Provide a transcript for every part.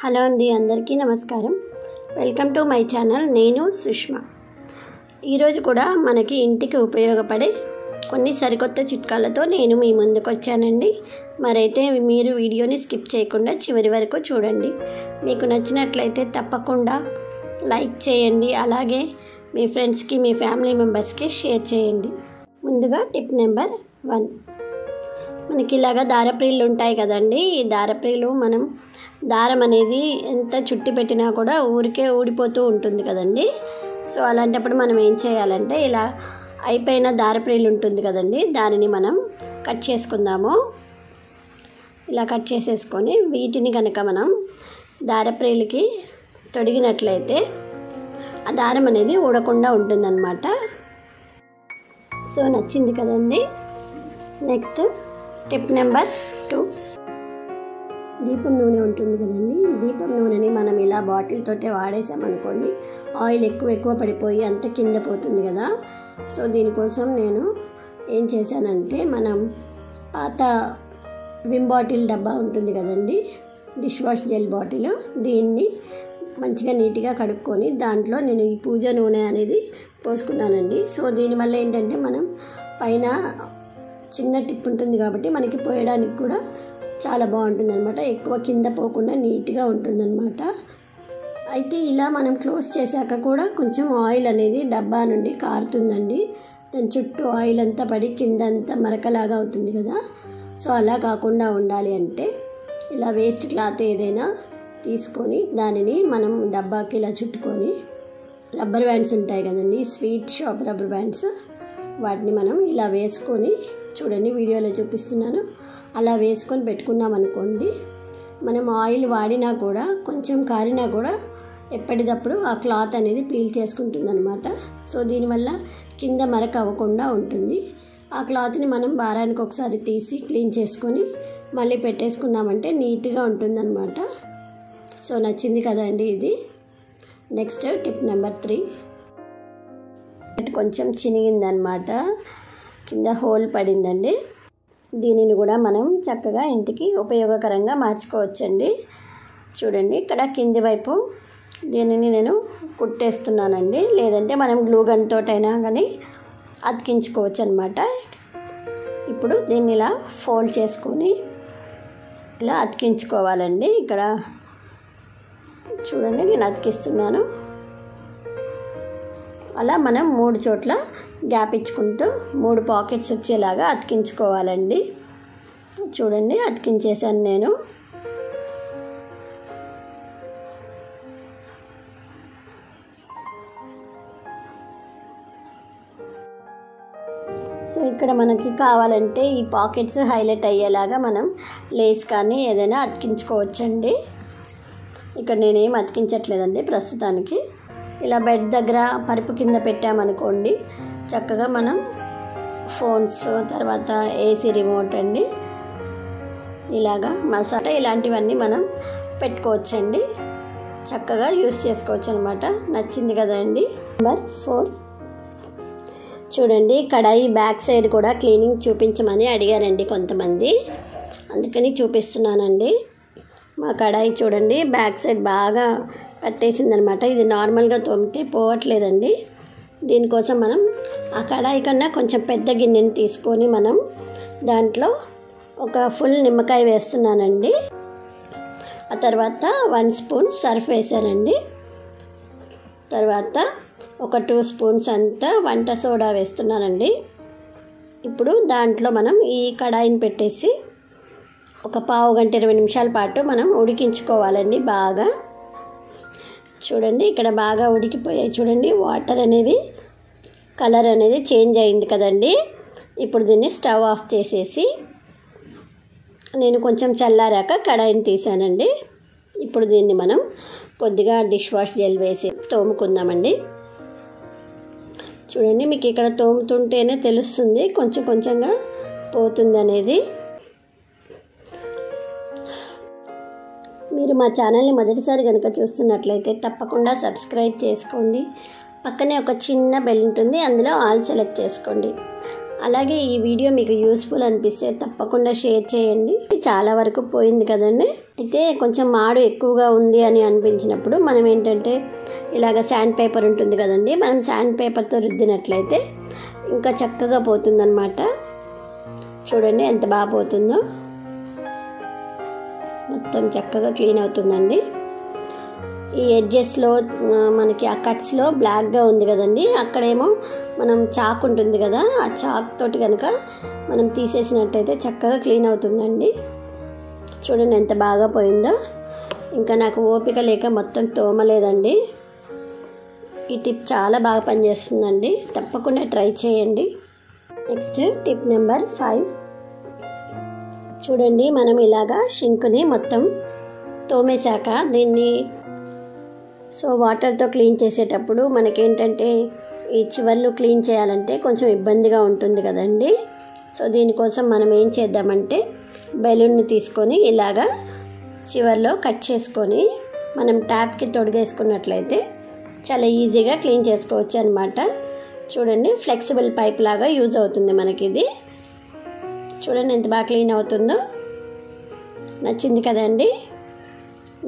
Hello అండి, అందరికీ నమస్కారం. Welcome to my channel. నేను సుష్మా. ఈరోజు కూడా మనకి ఇంటికి ఉపయోగపడే కొన్ని సరికొత్త చిట్కాలతో నేను మీ ముందుకు వచ్చానండి. మరైతే మీరు వీడియోని స్కిప్ చేయకుండా చివరి వరకు చూడండి. మీకు నచ్చినట్లయితే తప్పకుండా లైక్ చేయండి. అలాగే మీ ఫ్రెండ్స్కి, మీ ఫ్యామిలీ మెంబర్స్కి షేర్ చేయండి. ముందుగా టిప్ నెంబర్ 1. మనకి ఇలాగా దారప్రీలు ఉంటాయి కదండి. ఈ దారప్రీలు మనం దారం అనేది ఎంత చుట్టి పెట్టినా కూడా ఊరికే ఊడిపోతూ ఉంటుంది కదండి. సో అలాంటప్పుడు మనం ఏం చేయాలంటే, ఇలా అయిపోయిన దారప్రీలు ఉంటుంది కదండి, దానిని మనం కట్ చేసుకుందాము. ఇలా కట్ చేసేసుకొని వీటిని కనుక మనం దారప్రీలకి తొడిగినట్లయితే ఆ దారం అనేది ఊడకుండా ఉంటుందన్నమాట. సో నచ్చింది కదండి. Next tip number 2. దీపం నూనె ఉంటుంది కదండి. ఈ దీపం నూనెని మనం ఇలా బాటిల్ తోటే వాడేసామనుకోండి, ఆయిల్ ఎక్కువ పడిపోయి అంత కింద పోతుంది కదా. సో దీనికోసం నేను ఏం చేశానంటే, మనం పాత విమ్ బాటిల్ డబ్బా ఉంటుంది కదండి, డిష్ వాష్ జెల్ బాటిల్, దీన్ని మంచిగా నీట్గా కడుక్కొని దాంట్లో నేను ఈ పూజ నూనె అనేది పోసుకున్నానండి. సో దీనివల్ల ఏంటంటే, మనం పైన చిన్న టిప్ ఉంటుంది కాబట్టి మనకి పోయడానికి కూడా చాలా బాగుంటుంది అనమాట. ఎక్కువ కింద పోకుండా నీట్గా ఉంటుందన్నమాట. అయితే ఇలా మనం క్లోజ్ చేశాక కూడా కొంచెం ఆయిల్ అనేది డబ్బా నుండి కారుతుందండి. దాని చుట్టూ ఆయిల్ అంతా పడి కింద అంతా మరకలాగా అవుతుంది కదా. సో అలా కాకుండా ఉండాలి అంటే, ఇలా వేస్ట్ క్లాత్ ఏదైనా తీసుకొని దానిని మనం డబ్బాకి ఇలా చుట్టుకొని, రబ్బర్ బ్యాండ్స్ ఉంటాయి కదండి, స్వీట్ షాప్ రబ్బర్ బ్యాండ్స్, వాటిని మనం ఇలా వేసుకొని, చూడండి వీడియోలో చూపిస్తున్నాను, అలా వేసుకొని పెట్టుకున్నాం అనుకోండి, మనం ఆయిల్ వాడినా కూడా కొంచెం కారినా కూడా ఎప్పటికప్పుడు ఆ క్లాత్ అనేది పీల్ చేసుకుంటుంది అనమాట. సో దీనివల్ల కింద మరక అవ్వకుండా ఉంటుంది. ఆ క్లాత్ని మనం వారానికి ఒకసారి తీసి క్లీన్ చేసుకొని మళ్ళీ పెట్టేసుకున్నామంటే నీట్గా ఉంటుందన్నమాట. సో నచ్చింది కదండి ఇది. Next tip number 3. కొంచెం చినిగిందనమాట, కింద హోల్ పడిందండి. దీనిని కూడా మనం చక్కగా ఇంటికి ఉపయోగకరంగా మార్చుకోవచ్చండి. చూడండి, ఇక్కడ కింది వైపు దీనిని నేను కుట్టేస్తున్నానండి. లేదంటే మనం గ్లూ గన్ తోటైనా కానీ అతికించుకోవచ్చు అనమాట. ఇప్పుడు దీన్ని ఇలా ఫోల్డ్ చేసుకొని ఇలా అతికించుకోవాలండి. ఇక్కడ చూడండి, నేను అతికిస్తున్నాను. అలా మనం 3 చోట్ల గ్యాప్ ఇచ్చుకుంటూ 3 పాకెట్స్ వచ్చేలాగా అతికించుకోవాలండి. చూడండి, అతికించేసాను నేను. సో ఇక్కడ మనకి కావాలంటే ఈ పాకెట్స్ హైలైట్ అయ్యేలాగా మనం లేస్ కానీ ఏదైనా అతికించుకోవచ్చండి. ఇక్కడ నేనేం అతికించట్లేదండి ప్రస్తుతానికి. ఇలా బెడ్ దగ్గర పరుపు కింద పెట్టామనుకోండి, చక్కగా మనం ఫోన్స్, తర్వాత ఏసీ రిమోట్ అండి, ఇలాగా మసాలా ఇలాంటివన్నీ మనం పెట్టుకోవచ్చండి. చక్కగా యూస్ చేసుకోవచ్చు అనమాట. నచ్చింది కదండి. నెంబర్ 4. చూడండి, కడాయి బ్యాక్ సైడ్ కూడా క్లీనింగ్ చూపించమని అడిగారండి కొంతమంది, అందుకని చూపిస్తున్నానండి. మా కడాయి చూడండి బ్యాక్ సైడ్ బాగా పట్టేసిందనమాట. ఇది నార్మల్గా తోమితే పోవట్లేదండి. దీనికోసం మనం ఆ కడాయి కన్నా కొంచెం పెద్ద గిన్నెని తీసుకొని మనం దాంట్లో ఒక ఫుల్ నిమ్మకాయ వేస్తున్నానండి. ఆ తర్వాత 1 స్పూన్ సర్ఫ్ వేసానండి. తర్వాత ఒక 2 స్పూన్స్ అంతా వంట సోడా వేస్తున్నానండి. ఇప్పుడు దాంట్లో మనం ఈ కడాయిని పెట్టేసి ఒక పావు గంట 20 నిమిషాల పాటు మనం ఉడికించుకోవాలండి బాగా. చూడండి, ఇక్కడ బాగా ఉడికిపోయాయి. చూడండి, వాటర్ అనేవి కలర్ అనేది చేంజ్ అయింది కదండి. ఇప్పుడు దీన్ని స్టవ్ ఆఫ్ చేసేసి నేను కొంచెం చల్లారాక కడాయిని తీసానండి. ఇప్పుడు దీన్ని మనం కొద్దిగా డిష్ వాష్ జెల్ వేసి తోముకుందామండి. చూడండి, మీకు ఇక్కడ తోముతుంటేనే తెలుస్తుంది కొంచెం కొంచెంగా పోతుంది అనేది. మీరు మా ఛానల్ని మొదటిసారి కనుక చూస్తున్నట్లయితే తప్పకుండా సబ్స్క్రైబ్ చేసుకోండి. పక్కనే ఒక చిన్న బెల్ ఉంటుంది, అందులో ఆల్ సెలెక్ట్ చేసుకోండి. అలాగే ఈ వీడియో మీకు యూస్ఫుల్ అనిపిస్తే తప్పకుండా షేర్ చేయండి. చాలా వరకు పోయింది కదండి. అయితే కొంచెం మాడు ఎక్కువగా ఉంది అని అనిపించినప్పుడు మనం ఏంటంటే ఇలాగ శాండ్ పేపర్ ఉంటుంది కదండి, మనం శాండ్ పేపర్తో రుద్దినట్లయితే ఇంకా చక్కగా పోతుందన్నమాట. చూడండి ఎంత బాగా పోతుందో, మొత్తం చక్కగా క్లీన్ అవుతుందండి. ఈ ఎడ్జెస్లో మనకి ఆ కట్స్లో బ్లాక్గా ఉంది కదండి, అక్కడేమో మనం చాక్ ఉంటుంది కదా, ఆ చాక్ తోటి కనుక మనం తీసేసినట్టయితే చక్కగా క్లీన్ అవుతుందండి. చూడండి ఎంత బాగా పోయిందో. ఇంకా నాకు ఓపిక లేక మొత్తం తోమలేదండి. ఈ టిప్ చాలా బాగా పనిచేస్తుందండి, తప్పకుండా ట్రై చేయండి. Next tip number 5. చూడండి, మనం ఇలాగా షింక్ని మొత్తం తోమేశాక దీన్ని వాటర్తో క్లీన్ చేసేటప్పుడు మనకేంటంటే ఈ చివర్లు క్లీన్ చేయాలంటే కొంచెం ఇబ్బందిగా ఉంటుంది కదండి. దీనికోసం మనం ఏం చేద్దామంటే బెలూన్ని తీసుకొని ఇలాగా చివర్లో కట్ చేసుకొని మనం ట్యాప్కి తొడిగేసుకున్నట్లయితే చాలా ఈజీగా క్లీన్ చేసుకోవచ్చు అనమాట. చూడండి, ఫ్లెక్సిబుల్ పైప్ లాగా యూజ్ అవుతుంది మనకి ఇది. చూడండి ఎంత బాగా క్లీన్ అవుతుందో. నచ్చింది కదండి.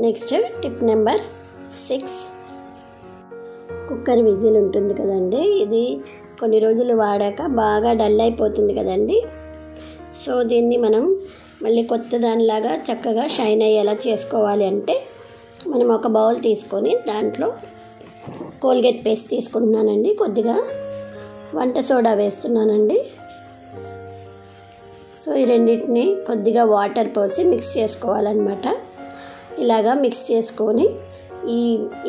Next tip number 6. Cooker whistle ఉంటుంది కదండి, ఇది కొన్ని రోజులు వాడాక బాగా డల్ అయిపోతుంది కదండి. దీన్ని మనం మళ్ళీ కొత్త దానిలాగా చక్కగా షైన్ అయ్యేలా చేసుకోవాలి అంటే మనం ఒక బౌల్ తీసుకొని దాంట్లో కోల్గేట్ పేస్ట్ తీసుకుంటున్నానండి, కొద్దిగా వంట సోడా వేస్తున్నానండి. ఈ రెండింటిని కొద్దిగా వాటర్ పోసి మిక్స్ చేసుకోవాలన్నమాట. ఇలాగా మిక్స్ చేసుకొని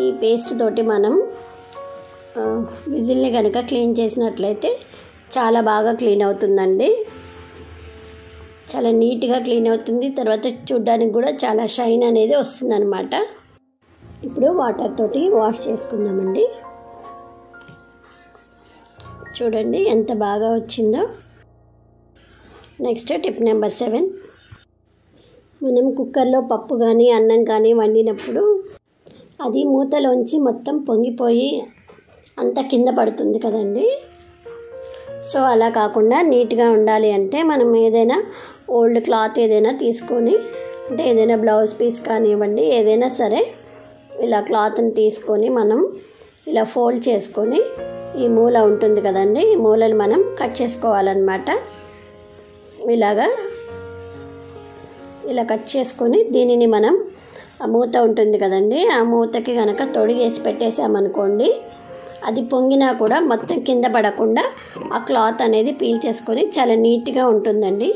ఈ పేస్ట్ తోటి మనం విజిల్ని కనుక క్లీన్ చేసినట్లయితే చాలా బాగా క్లీన్ అవుతుందండి. చాలా నీట్గా క్లీన్ అవుతుంది. తర్వాత చూడ్డానికి కూడా చాలా షైన్ అనేది వస్తుందన్నమాట. ఇప్పుడు వాటర్ తోటి వాష్ చేసుకుందామండి. చూడండి ఎంత బాగా వచ్చిందో. Next tip number 7. మనం కుక్కర్లో పప్పు కానీ అన్నం కానీ వండినప్పుడు అది మూతలోంచి మొత్తం పొంగిపోయి అంత కింద పడుతుంది కదండి. అలా కాకుండా నీట్గా ఉండాలి అంటే మనం ఏదైనా ఓల్డ్ క్లాత్ ఏదైనా తీసుకొని, అంటే ఏదైనా బ్లౌజ్ పీస్ కానివ్వండి, ఏదైనా సరే ఇలా క్లాత్ని తీసుకొని మనం ఇలా ఫోల్డ్ చేసుకొని ఈ మూల ఉంటుంది కదండి, ఈ మూలని మనం కట్ చేసుకోవాలన్నమాట. ఇలా కట్ చేసుకొని దీనిని మనం ఆ మూత ఉంటుంది కదండి, ఆ మూతకి కనుక తొడిగేసి పెట్టేసామనుకోండి, అది పొంగినా కూడా మొత్తం కింద పడకుండా ఆ క్లాత్ అనేది పీల్ చేసుకొని చాలా నీట్గా ఉంటుందండి.